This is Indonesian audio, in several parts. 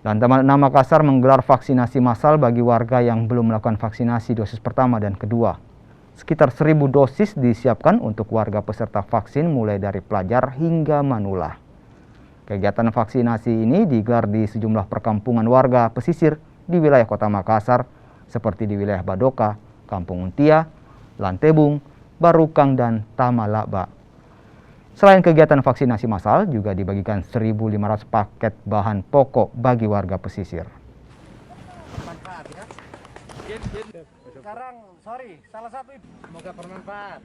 Lantamal 6 Makassar menggelar vaksinasi massal bagi warga yang belum melakukan vaksinasi dosis pertama dan kedua. Sekitar 1.000 dosis disiapkan untuk warga peserta vaksin mulai dari pelajar hingga manula. Kegiatan vaksinasi ini digelar di sejumlah perkampungan warga pesisir di wilayah Kota Makassar seperti di wilayah Badoka, Kampung Untia, Lantebung, Barukang, dan Tamalaba. Selain kegiatan vaksinasi massal, juga dibagikan 1.500 paket bahan pokok bagi warga pesisir. Sekarang, salah satu semoga bermanfaat.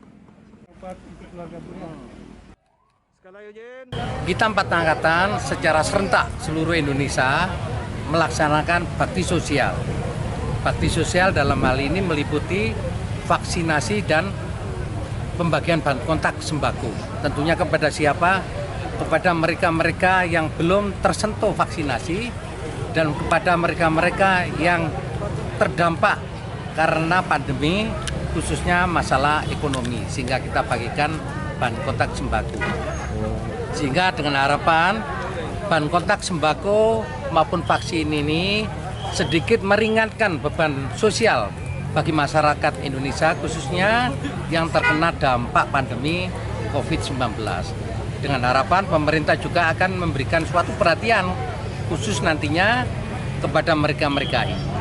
Kita 4 angkatan secara serentak seluruh Indonesia melaksanakan bakti sosial. Bakti sosial dalam hal ini meliputi vaksinasi dan pembagian bahan kontak sembako. Tentunya kepada siapa? Kepada mereka-mereka yang belum tersentuh vaksinasi dan kepada mereka-mereka yang terdampak karena pandemi, khususnya masalah ekonomi, sehingga kita bagikan bahan kontak sembako. Sehingga dengan harapan bahan kontak sembako maupun vaksin ini sedikit meringankan beban sosial bagi masyarakat Indonesia, khususnya yang terkena dampak pandemi COVID-19. Dengan harapan pemerintah juga akan memberikan suatu perhatian khusus nantinya kepada mereka-mereka ini.